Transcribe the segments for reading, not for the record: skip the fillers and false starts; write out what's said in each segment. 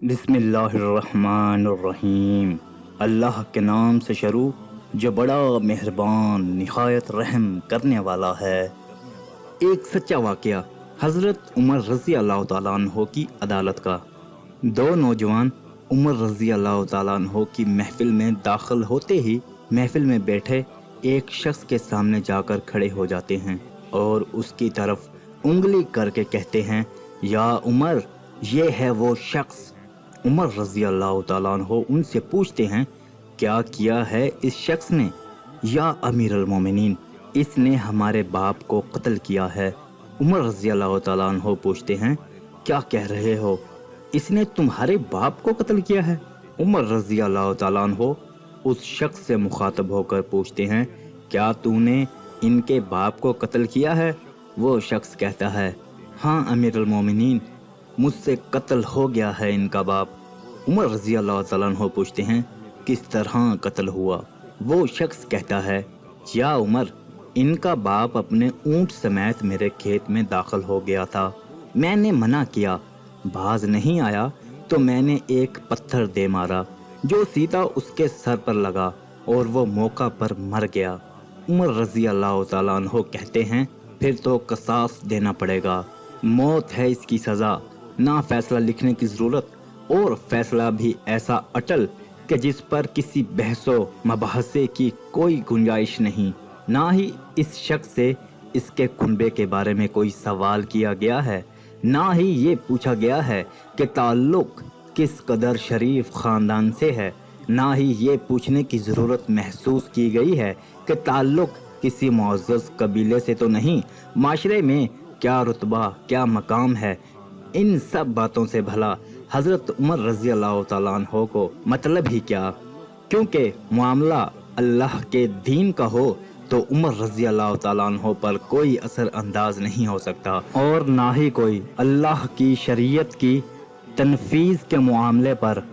बिस्मिल्लाहिर्रहमानिर्रहीम। अल्लाह के नाम से शुरू जो बड़ा मेहरबान निहायत रहम करने वाला है। एक सच्चा वाकया हज़रत उमर रज़ी अल्लाह तआला अन्हो की अदालत का। दो नौजवान उमर रज़ी अल्लाह तआला अन्हो की महफिल में दाखिल होते ही महफिल में बैठे एक शख्स के सामने जाकर खड़े हो जाते हैं और उसकी तरफ उंगली करके कहते हैं, या उमर, ये है वो शख्स। उमर रज़ी अल्लाह तआला अन्हो उनसे पूछते हैं, क्या किया है इस शख्स ने? या अमीर अल मोमिनीन, इसने हमारे बाप को कत्ल किया है। उमर रज़ी अल्लाह तआला अन्हो पूछते हैं, क्या कह रहे हो, इसने तुम्हारे बाप को कत्ल किया है? उमर रज़ी अल्लाह तआला अन्हो उस शख्स से मुखातब होकर पूछते हैं, क्या तूने इनके बाप को कत्ल किया है? वो शख्स कहता है, हाँ अमीर अल मोमिनीन, मुझसे कत्ल हो गया है इनका बाप। उमर रज़ी अल्लाह तआला अन्हो पूछते हैं, किस तरह कत्ल हुआ? वो शख्स कहता है, या उमर, इनका बाप अपने ऊंट समेत मेरे खेत में दाखिल हो गया था। मैंने मना किया, बाज नहीं आया तो मैंने एक पत्थर दे मारा जो सीधा उसके सर पर लगा और वो मौका पर मर गया। उमर रज़ी अल्लाह तआला अन्हो कहते हैं, फिर तो कसास देना पड़ेगा, मौत है इसकी सज़ा, ना फैसला लिखने की ज़रूरत और फैसला भी ऐसा अटल कि जिस पर किसी बहसो मबाहसे की कोई गुंजाइश नहीं। ना ही इस शख्स से इसके कुनबे के बारे में कोई सवाल किया गया है, ना ही ये पूछा गया है कि ताल्लुक किस कदर शरीफ ख़ानदान से है, ना ही ये पूछने की ज़रूरत महसूस की गई है कि ताल्लुक किसी मुअज़्ज़ज़ कबीले से तो नहीं, माशरे में क्या रुतबा क्या मकाम है। इन सब बातों से भला हज़रत उमर रज़ी अल्लाह तआला अन्हो को मतलब ही क्या? क्योंकि मामला अल्लाह के दीन का हो तो उमर रज़ी अल्लाह तआला अन्हो पर कोई असर अंदाज नहीं हो सकता और ना ही कोई अल्लाह की शरीयत की तनफीज़ के मामले पर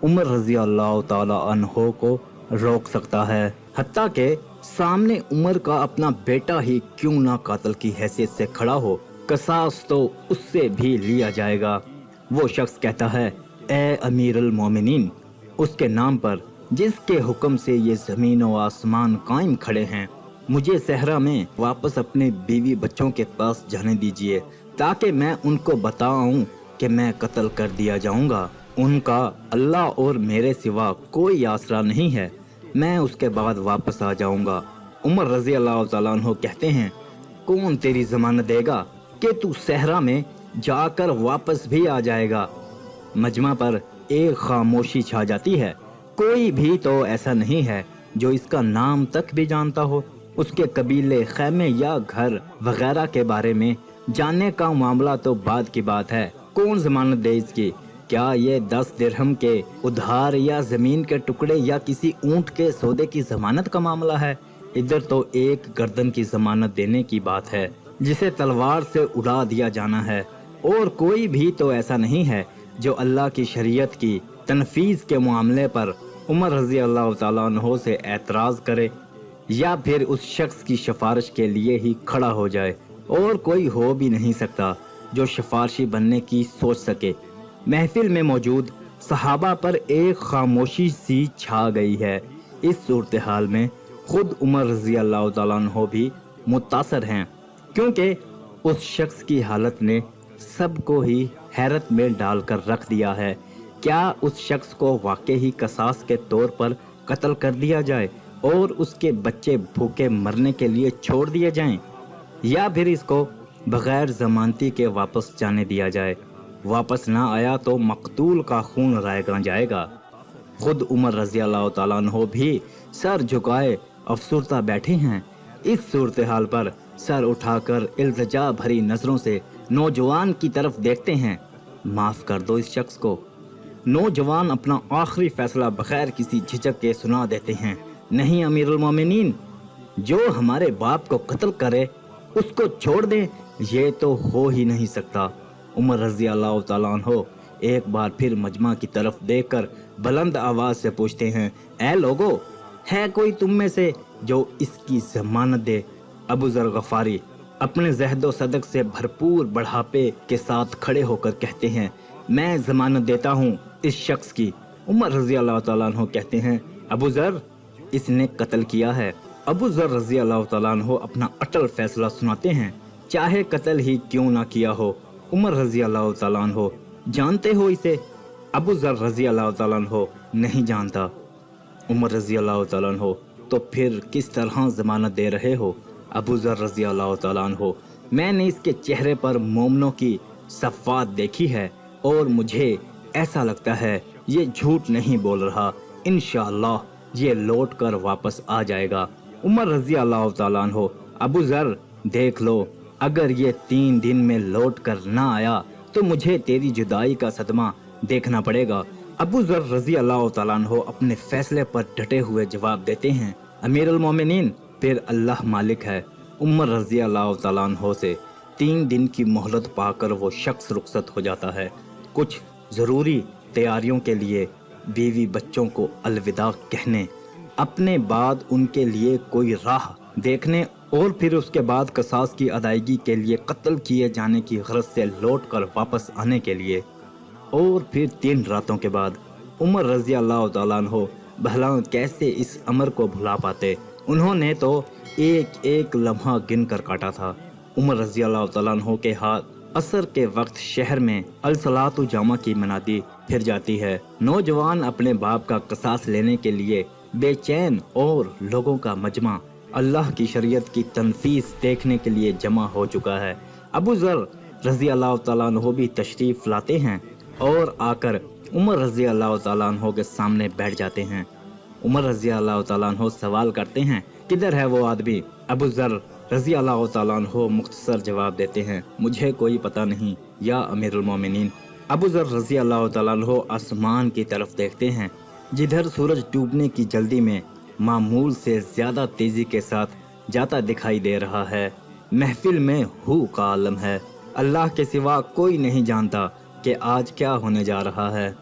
उमर रज़ी अल्लाह तआला अन्हो को रोक सकता है। हत्ता के सामने उमर का अपना बेटा ही क्यों ना कातिल की हैसियत से खड़ा हो, कसास तो उससे भी लिया जाएगा। वो शख्स कहता है, ए अमीर अल मोमिनीन, उसके नाम पर जिसके हुक्म से ये ज़मीन व आसमान कायम खड़े हैं, मुझे सहरा में वापस अपने बीवी बच्चों के पास जाने दीजिए ताकि मैं उनको बताऊं कि मैं कत्ल कर दिया जाऊंगा। उनका अल्लाह और मेरे सिवा कोई आसरा नहीं है, मैं उसके बाद वापस आ जाऊंगा। उमर रज़ी अल्लाह तआला अन्हो कहते हैं, कौन तेरी ज़मानत देगा कि तू सहरा में जाकर वापस भी आ जाएगा? मजमा पर एक खामोशी छा जाती है। कोई भी तो ऐसा नहीं है जो इसका नाम तक भी जानता हो। उसके कबीले, खैमे या घर वगैरह के बारे में जानने का मामला तो बाद की बात है। कौन जमानत दे इसकी? क्या ये 10 दिरहम के उधार या जमीन के टुकड़े या किसी ऊंट के सौदे की जमानत का मामला है? इधर तो एक गर्दन की जमानत देने की बात है जिसे तलवार से उड़ा दिया जाना है। और कोई भी तो ऐसा नहीं है जो अल्लाह की शरीयत की तनफीज़ के मामले पर उमर रज़ी अल्लाह तआला अन्हो से एतराज़ करे या फिर उस शख्स की सिफारिश के लिए ही खड़ा हो जाए। और कोई हो भी नहीं सकता जो सिफारशी बनने की सोच सके। महफिल में मौजूद सहाबा पर एक खामोशी सी छा गई है। इस सूरत हाल में खुद उमर रज़ी अल्लाह तआला अन्हो भी मुतासर हैं, क्योंकि उस शख्स की हालत ने सबको ही हैरत में डालकर रख दिया है। क्या उस शख्स को वाकई ही कसास के तौर पर कत्ल कर दिया जाए और उसके बच्चे भूखे मरने के लिए छोड़ दिए जाएं, या फिर इसको बगैर जमानती के वापस जाने दिया जाए? वापस ना आया तो मकतूल का खून रायगा जाएगा। खुद उमर रज़ी अल्लाह तआला अन्हो भी सर झुकाए अफसुर्दा बैठे हैं। इस सूरत हाल पर सर उठाकर इल्तिजा भरी नजरों से नौजवान की तरफ देखते हैं। माफ कर दो इस शख्स को। नौजवान अपना आखिरी फैसला बगैर किसी झिझक के सुना देते हैं, नहीं अमीरुल मोमिनीन, जो हमारे बाप को कत्ल करे उसको छोड़ दें, ये तो हो ही नहीं सकता। उमर रज़ी अल्लाह तआला अन्हो एक बार फिर मजमा की तरफ देखकर बुलंद आवाज से पूछते हैं, ऐ लोगो, है कोई तुम में से जो इसकी जमानत दे? अबू ज़र गफारी अपने ज़हदो सदक से भरपूर बढ़ापे के साथ खड़े होकर कहते हैं, मैं जमानत देता हूँ इस शख्स की। उमर रजी अल्लाह ताला अन्हो कहते हैं, अबू ज़र, इसने कत्ल किया है। अबू ज़र रजी अल्लाह ताला अन्हो अपना अटल फैसला सुनाते हैं, चाहे कत्ल ही क्यों ना किया हो। उमर रजी अल्लाह ताला अन्हो, जानते हो इसे? अबू ज़र रजी अल्लाह ताला अन्हो, नहीं जानता। उमर रजी अल्लाह ताला अन्हो, तो फिर किस तरह जमानत दे रहे हो? अबू ज़र रजी अल्लाह ताला अन्हो, मैंने इसके चेहरे पर मोमनों की सफ़ात देखी है और मुझे ऐसा लगता है ये झूठ नहीं बोल रहा। इंशाअल्लाह ये लौट कर वापस आ जाएगा। उमर रजी अल्लाह ताला अन्हो, अबू ज़र देख लो, अगर ये 3 दिन में लौट कर ना आया तो मुझे तेरी जुदाई का सदमा देखना पड़ेगा। अबू ज़र रजी अल्लाह ताला अन्हो अपने फैसले पर डटे हुए जवाब देते हैं, अमीर अल मोमिनीन, फिर अल्लाह मालिक है। उमर रजी अल्लाह ताला अन्हो से 3 दिन की मोहलत पाकर वो शख्स रुखसत हो जाता है। कुछ ज़रूरी तैयारियों के लिए बीवी बच्चों को अलविदा कहने, अपने बाद उनके लिए कोई राह देखने और फिर उसके बाद कसास की अदायगी के लिए कत्ल किए जाने की गरज से लौट कर वापस आने के लिए। और फिर 3 रातों के बाद उमर रजी अल्लाह ताला अन्हो भला कैसे इस अमर को भुला पाते। उन्होंने तो एक एक लम्हा गिन कर काटा था। उमर रजी अल्लाह ताला अन्हो के हाथ असर के वक्त शहर में अलसलातु जामा की मनादी फिर जाती है। नौजवान अपने बाप का कसास लेने के लिए बेचैन और लोगों का मजमा अल्लाह की शरीयत की तनफीस देखने के लिए जमा हो चुका है। अबू ज़र रजी अल्लाह ताला अन्हो भी तशरीफ लाते हैं और आकर उमर रजी अल्लाह ताला अन्हो के सामने बैठ जाते हैं। उमर रजी अल्लाह ताला अन्हो सवाल करते हैं, किधर है वो आदमी? अबू ज़र रजी अल्लाह ताला अन्हो मुख्तसर जवाब देते हैं, मुझे कोई पता नहीं या अमीरुल मोमिनीन। अबू ज़र रजी अल्लाह ताला अन्हो आसमान की तरफ देखते हैं, जिधर सूरज डूबने की जल्दी में मामूल से ज़्यादा तेज़ी के साथ जाता दिखाई दे रहा है। महफिल में हू का आलम है, अल्लाह के सिवा कोई नहीं जानता कि आज क्या होने जा रहा है।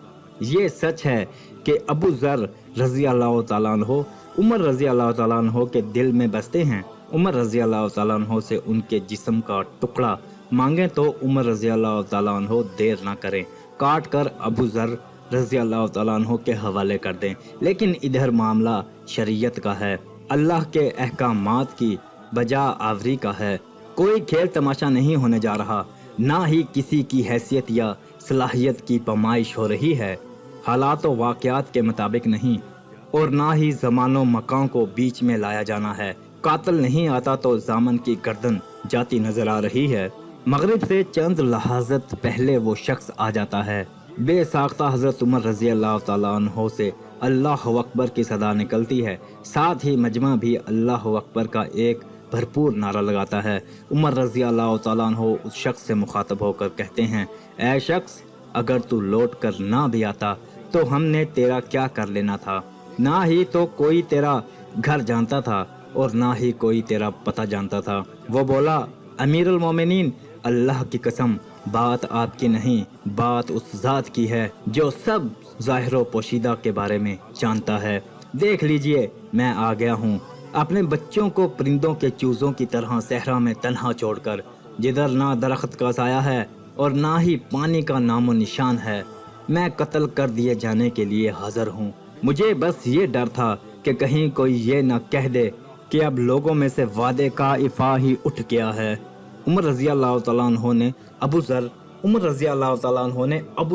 ये सच है कि अबू ज़र रजी अल्लाह ताला अन्हो उमर रजी अल्लाह ताला अन्हो के दिल में बसते हैं। उमर रजी अल्लाह ताला अन्हो से उनके जिस्म का टुकड़ा मांगे तो उमर रजी अल्लाह ताला अन्हो देर ना करें, काट कर अबू ज़र रजी अल्लाह ताला अन्हो के हवाले कर दें। लेकिन इधर मामला शरीयत का है, अल्लाह के अहकामात की बजा आवरी का है। कोई खेल तमाशा नहीं होने जा रहा, ना ही किसी की हैसियत या सलाहियत की पमाइश हो रही है। हालात व वाक़यात के मुताबिक नहीं और ना ही ज़मानो मकान को बीच में लाया जाना है। कातिल नहीं आता तो जामन की गर्दन जाती नजर आ रही है। मगरिब से चंद लहाजत पहले वो शख्स आ जाता है। बेसाख्ता हज़रत उमर रजी अल्लाह ताला अन्हो से अल्लाह अकबर की सदा निकलती है। साथ ही मजमा भी अल्लाह अकबर का एक भरपूर नारा लगाता है। उमर रजी अल्लाह ताला अन्हो उस शख्स से मुखातब होकर कहते हैं, ऐ शख्स, अगर तू लौट कर ना भी आता तो हमने तेरा क्या कर लेना था। ना ही तो कोई तेरा घर जानता था और ना ही कोई तेरा पता जानता था। वो बोला, अमीरुल मोमिनीन, अल्लाह की कसम, बात आपकी नहीं, बात उस ज़ात की है जो सब ज़ाहिर पोशीदा के बारे में जानता है। देख लीजिए, मैं आ गया हूँ, अपने बच्चों को परिंदों के चूज़ों की तरह सहरा में तन्हा छोड़कर, जिधर ना दरख्त का साया है और ना ही पानी का नामो निशान है। मैं कत्ल कर दिए जाने के लिए हाजिर हूँ। मुझे बस ये डर था कि कहीं कोई ये न कह दे कि अब लोगों में से वादे का इफ़ा ही उठ गया है। उमर रजी अल्लाह ताला अन्हो ने अबू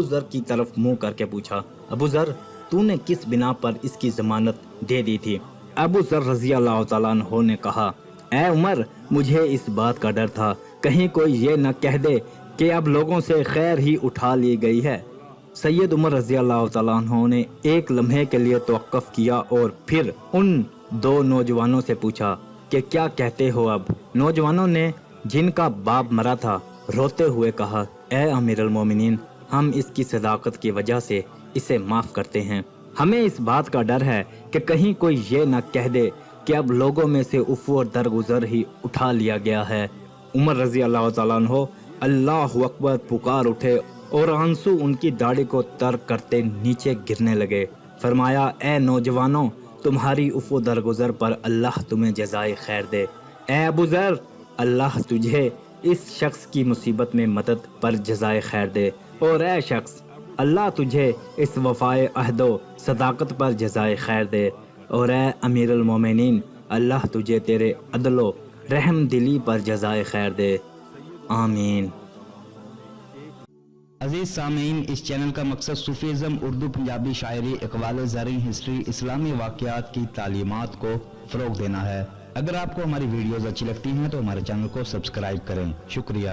ज़र की तरफ मुंह करके पूछा, अबू ज़र, तूने किस बिना पर इसकी जमानत दे दी थी? अबू ज़र रजी अल्लाह ताला अन्हो ने कहा, ऐ उमर, मुझे इस बात का डर था कहीं कोई ये न कह दे कि अब लोगों से खैर ही उठा ली गई है। सैयद उमर रजी अल्लाह ताला अन्हो ने एक लम्हे के लिए तवक्कुफ किया और फिर उन 2 नौजवानों से पूछा कि क्या कहते हो अब? नौजवानों ने, जिनका बाप मरा था, रोते हुए कहा, ए अमीरुल मोमिनीन, हम इसकी सदाकत की वजह से इसे माफ़ करते हैं। हमें इस बात का डर है कि कहीं कोई ये न कह दे कि अब लोगों में से उफ़्व और दरगुजर ही उठा लिया गया है। उमर रजी अल्लाह ताला अन्हो अल्लाह अकबर पुकार उठे और आंसू उनकी दाढ़ी को तर करते नीचे गिरने लगे। फरमाया, ए नौजवानों, तुम्हारी उफ़्व दरगुजर पर अल्लाह तुम्हें जज़ाए खैर दे। ए अबू ज़र, अल्लाह तुझे इस शख्स की मुसीबत में मदद पर जज़ाए खैर दे। और ए शख्स, اللہ تجھے اس وفائے عہد و صداقت پر جزائے خیر دے، اور اے امیر المومنین اللہ تجھے تیرے عدل و رحم دلی پر جزائے خیر دے، آمین۔ عزیز سامعین، اس چینل کا مقصد صوفیزم، اردو پنجابی شاعری، اقوال زرعی، ہسٹری، اسلامی واقعات کی تعلیمات کو فروغ دینا ہے۔ اگر آپ کو ہماری ویڈیوز اچھی لگتی ہیں تو ہمارے چینل کو سبسکرائب کریں۔ شکریہ۔